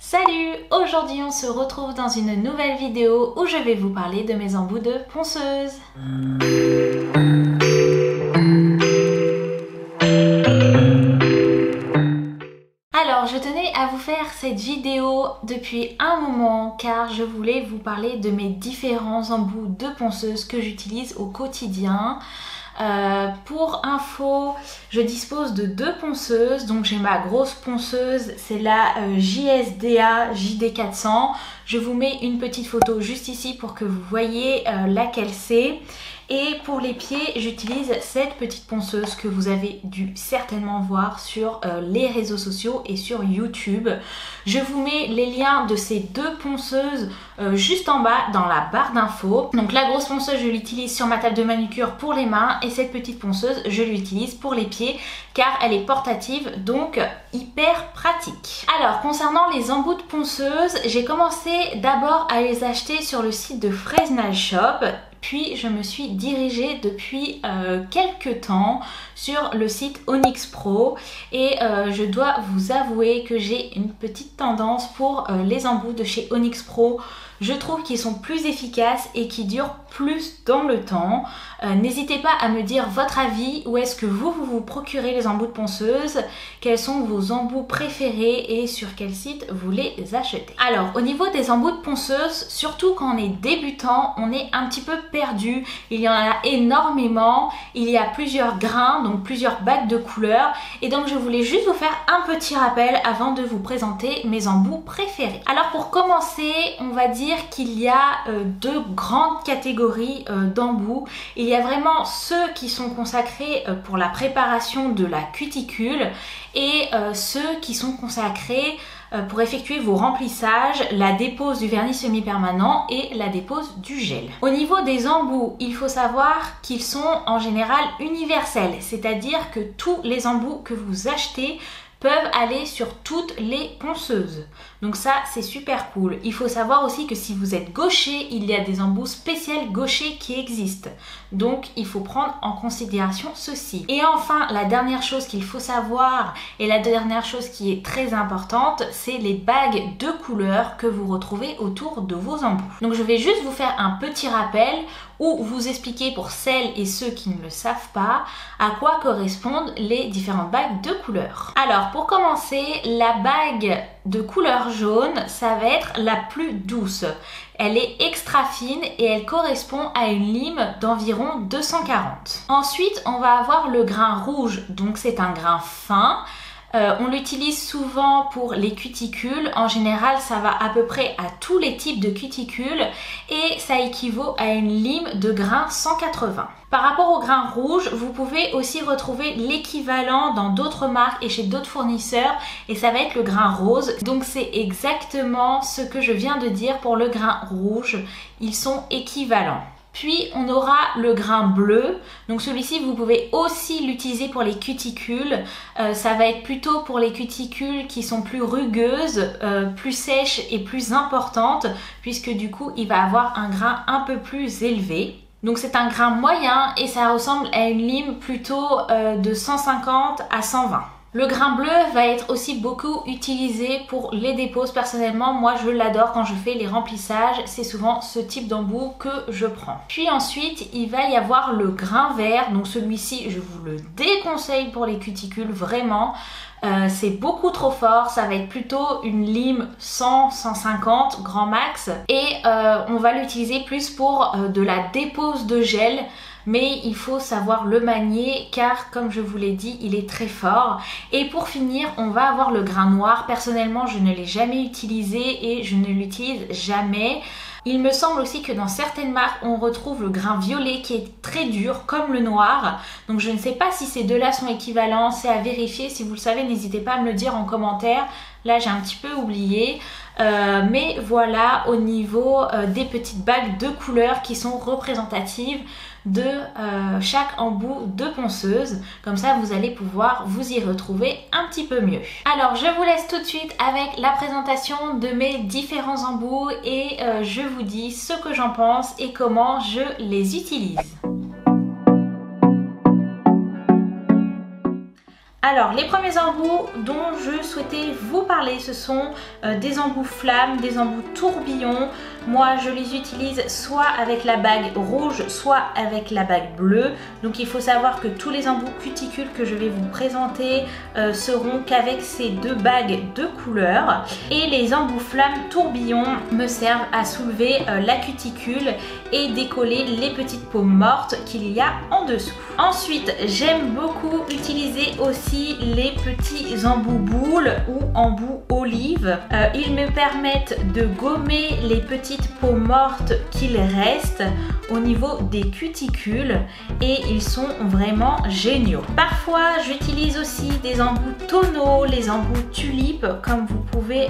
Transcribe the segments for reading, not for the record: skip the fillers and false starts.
Salut! Aujourd'hui on se retrouve dans une nouvelle vidéo où je vais vous parler de mes embouts de ponceuse. Alors je tenais à vous faire cette vidéo depuis un moment car je voulais vous parler de mes différents embouts de ponceuse que j'utilise au quotidien. Pour info, je dispose de deux ponceuses, donc j'ai ma grosse ponceuse, c'est la JSDA JD400. Je vous mets une petite photo juste ici pour que vous voyez laquelle c'est. Et pour les pieds, j'utilise cette petite ponceuse que vous avez dû certainement voir sur les réseaux sociaux et sur YouTube. Je vous mets les liens de ces deux ponceuses juste en bas dans la barre d'infos. Donc la grosse ponceuse, je l'utilise sur ma table de manucure pour les mains et cette petite ponceuse, je l'utilise pour les pieds car elle est portative, donc hyper pratique. Alors concernant les embouts de ponceuse, j'ai commencé d'abord à les acheter sur le site de Fresnel Shop. Puis je me suis dirigée depuis quelques temps sur le site Onyx Pro et je dois vous avouer que j'ai une petite tendance pour les embouts de chez Onyx Pro. Je trouve qu'ils sont plus efficaces et qui durent plus dans le temps. N'hésitez pas à me dire votre avis, où est-ce que vous procurez les embouts de ponceuse, quels sont vos embouts préférés et sur quel site vous les achetez. Alors au niveau des embouts de ponceuse, surtout quand on est débutant, on est un petit peu perdu. Il y en a énormément, il y a plusieurs grains, donc plusieurs bagues de couleurs et donc je voulais juste vous faire un petit rappel avant de vous présenter mes embouts préférés. Alors pour commencer, on va dire qu'il y a deux grandes catégories d'embouts. Il y a vraiment ceux qui sont consacrés pour la préparation de la cuticule et ceux qui sont consacrés pour effectuer vos remplissages, la dépose du vernis semi-permanent et la dépose du gel. Au niveau des embouts, il faut savoir qu'ils sont en général universels, c'est-à-dire que tous les embouts que vous achetez peuvent aller sur toutes les ponceuses. Donc ça, c'est super cool. Il faut savoir aussi que si vous êtes gaucher, il y a des embouts spéciaux gauchers qui existent. Donc il faut prendre en considération ceci. Et enfin, la dernière chose qu'il faut savoir et la dernière chose qui est très importante, c'est les bagues de couleurs que vous retrouvez autour de vos embouts. Donc je vais juste vous faire un petit rappel ou vous expliquer pour celles et ceux qui ne le savent pas à quoi correspondent les différentes bagues de couleurs. Alors pour commencer, la bague de couleur jaune, ça va être la plus douce. Elle est extra fine et elle correspond à une lime d'environ 240. Ensuite, on va avoir le grain rouge, donc c'est un grain fin. On l'utilise souvent pour les cuticules. En général, ça va à peu près à tous les types de cuticules et ça équivaut à une lime de grain 180. Par rapport au grain rouge, vous pouvez aussi retrouver l'équivalent dans d'autres marques et chez d'autres fournisseurs et ça va être le grain rose. Donc c'est exactement ce que je viens de dire pour le grain rouge. Ils sont équivalents. Puis on aura le grain bleu, donc celui-ci vous pouvez aussi l'utiliser pour les cuticules, ça va être plutôt pour les cuticules qui sont plus rugueuses, plus sèches et plus importantes, puisque du coup il va avoir un grain un peu plus élevé. Donc c'est un grain moyen et ça ressemble à une lime plutôt de 150 à 120. Le grain bleu va être aussi beaucoup utilisé pour les déposes. Personnellement, moi je l'adore quand je fais les remplissages. C'est souvent ce type d'embout que je prends. Puis ensuite, il va y avoir le grain vert. Donc celui-ci, je vous le déconseille pour les cuticules, vraiment. C'est beaucoup trop fort, ça va être plutôt une lime 100-150 grand max. Et on va l'utiliser plus pour de la dépose de gel. Mais il faut savoir le manier car comme je vous l'ai dit, il est très fort. Et pour finir, on va avoir le grain noir. Personnellement, je ne l'ai jamais utilisé et je ne l'utilise jamais. Il me semble aussi que dans certaines marques, on retrouve le grain violet qui est très dur comme le noir. Donc je ne sais pas si ces deux-là sont équivalents, c'est à vérifier. Si vous le savez, n'hésitez pas à me le dire en commentaire. Là, j'ai un petit peu oublié. Mais voilà au niveau des petites bagues de couleurs qui sont représentatives de chaque embout de ponceuse. Comme ça, vous allez pouvoir vous y retrouver un petit peu mieux. Alors, je vous laisse tout de suite avec la présentation de mes différents embouts et je vous dis ce que j'en pense et comment je les utilise. Alors les premiers embouts dont je souhaitais vous parler, ce sont des embouts flammes, des embouts tourbillons. Moi je les utilise soit avec la bague rouge, soit avec la bague bleue. Donc il faut savoir que tous les embouts cuticules que je vais vous présenter seront qu'avec ces deux bagues de couleur. Et les embouts flammes tourbillons me servent à soulever la cuticule et décoller les petites peaux mortes qu'il y a en dessous. Ensuite, j'aime beaucoup utiliser aussi les petits embouts boules ou embouts olive. Ils me permettent de gommer les petites peaux mortes qu'il reste au niveau des cuticules et ils sont vraiment géniaux. Parfois, j'utilise aussi des embouts tonneaux, les embouts tulipes comme vous pouvez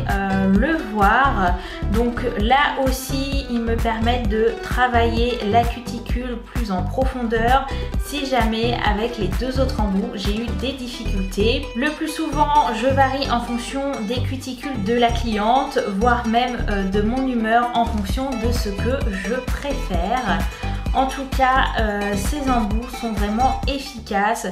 le voir. Donc là aussi, ils me permettent de travailler la cuticule plus en profondeur si jamais avec les deux autres embouts j'ai eu des difficultés. Le plus souvent je varie en fonction des cuticules de la cliente, voire même de mon humeur en fonction de ce que je préfère. En tout cas ces embouts sont vraiment efficaces.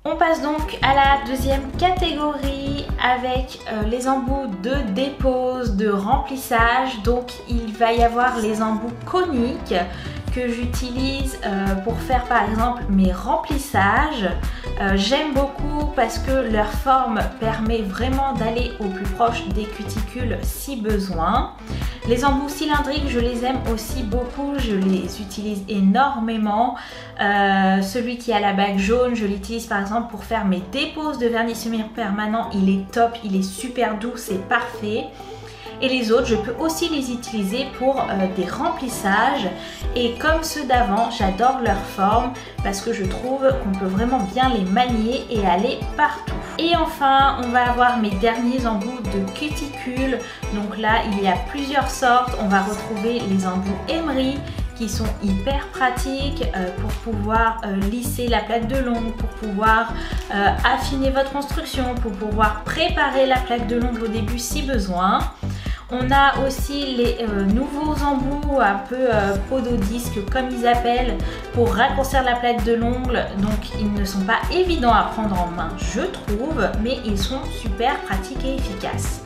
On passe donc à la deuxième catégorie avec les embouts de dépose, de remplissage. Donc il va y avoir les embouts coniques que j'utilise pour faire par exemple mes remplissages. J'aime beaucoup parce que leur forme permet vraiment d'aller au plus proche des cuticules si besoin. Les embouts cylindriques, je les aime aussi beaucoup, je les utilise énormément. Celui qui a la bague jaune, je l'utilise par exemple pour faire mes déposes de vernis semi-permanent. Il est top, il est super doux, c'est parfait. Et les autres, je peux aussi les utiliser pour des remplissages. Et comme ceux d'avant, j'adore leur forme parce que je trouve qu'on peut vraiment bien les manier et aller partout. Et enfin, on va avoir mes derniers embouts de cuticule. Donc là, il y a plusieurs sortes. On va retrouver les embouts Emery qui sont hyper pratiques pour pouvoir lisser la plaque de l'ongle, pour pouvoir affiner votre construction, pour pouvoir préparer la plaque de l'ongle au début si besoin. On a aussi les nouveaux embouts un peu pododisque comme ils appellent pour raccourcir la plaque de l'ongle. Donc ils ne sont pas évidents à prendre en main je trouve, mais ils sont super pratiques et efficaces.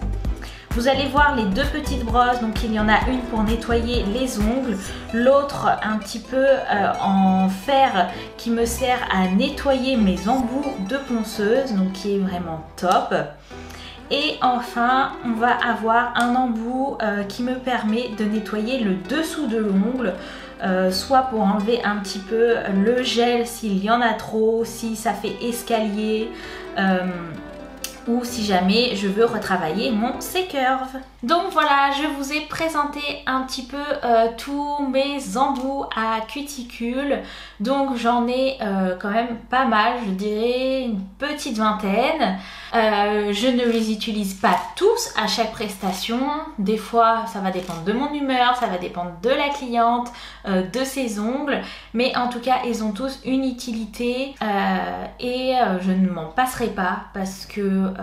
Vous allez voir les deux petites brosses, donc il y en a une pour nettoyer les ongles, l'autre un petit peu en fer qui me sert à nettoyer mes embouts de ponceuse, donc qui est vraiment top. Et enfin, on va avoir un embout qui me permet de nettoyer le dessous de l'ongle, soit pour enlever un petit peu le gel s'il y en a trop, si ça fait escalier, ou si jamais je veux retravailler mon C-curve. Donc voilà, je vous ai présenté un petit peu tous mes embouts à cuticule. Donc j'en ai quand même pas mal, je dirais une petite vingtaine. Je ne les utilise pas tous à chaque prestation. Des fois ça va dépendre de mon humeur, ça va dépendre de la cliente, de ses ongles. Mais en tout cas ils ont tous une utilité et je ne m'en passerai pas parce que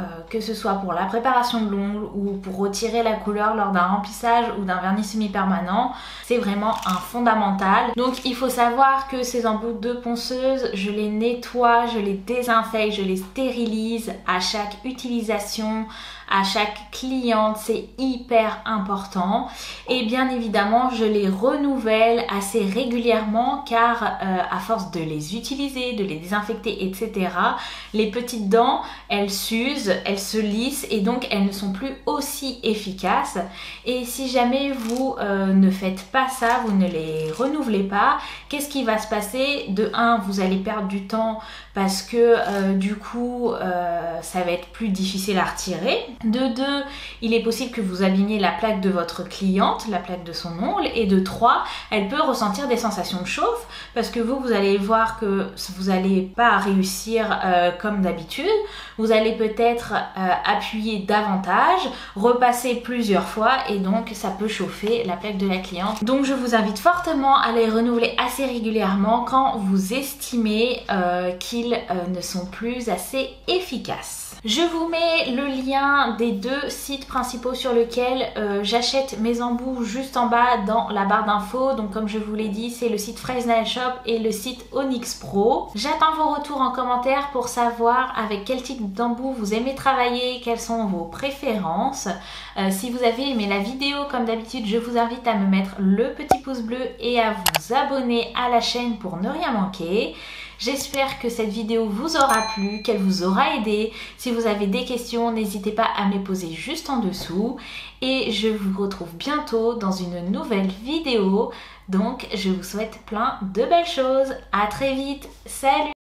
ce soit pour la préparation de l'ongle ou pour retirer la couleur lors d'un remplissage ou d'un vernis semi-permanent, c'est vraiment un fondamental. Donc il faut savoir que ces embouts de ponceuse, je les nettoie, je les désinfecte, je les stérilise à chaque utilisation, à chaque cliente, c'est hyper important. Et bien évidemment, je les renouvelle assez régulièrement car à force de les utiliser, de les désinfecter, etc., les petites dents, elles s'usent, elles se lissent et donc elles ne sont plus aussi efficaces. Et si jamais vous ne faites pas ça, vous ne les renouvelez pas, qu'est-ce qui va se passer? De 1, vous allez perdre du temps parce que du coup ça va être plus difficile à retirer. De 2, il est possible que vous abîmiez la plaque de votre cliente, la plaque de son ongle. Et de 3, elle peut ressentir des sensations de chauffe parce que vous allez voir que vous n'allez pas réussir comme d'habitude. Vous allez peut-être appuyer davantage, repasser plusieurs fois et donc ça peut chauffer la plaque de la cliente. Donc je vous invite fortement à les renouveler assez régulièrement quand vous estimez qu'il qu'ils ne sont plus assez efficaces. Je vous mets le lien des deux sites principaux sur lesquels j'achète mes embouts juste en bas dans la barre d'infos. Donc comme je vous l'ai dit, c'est le site Fraise Nail Shop et le site Onyx Pro. J'attends vos retours en commentaire pour savoir avec quel type d'embout vous aimez travailler, quelles sont vos préférences. Si vous avez aimé la vidéo, comme d'habitude, je vous invite à me mettre le petit pouce bleu et à vous abonner à la chaîne pour ne rien manquer. J'espère que cette vidéo vous aura plu, qu'elle vous aura aidé. Si vous avez des questions, n'hésitez pas à me les poser juste en dessous. Et je vous retrouve bientôt dans une nouvelle vidéo. Donc, je vous souhaite plein de belles choses. À très vite. Salut!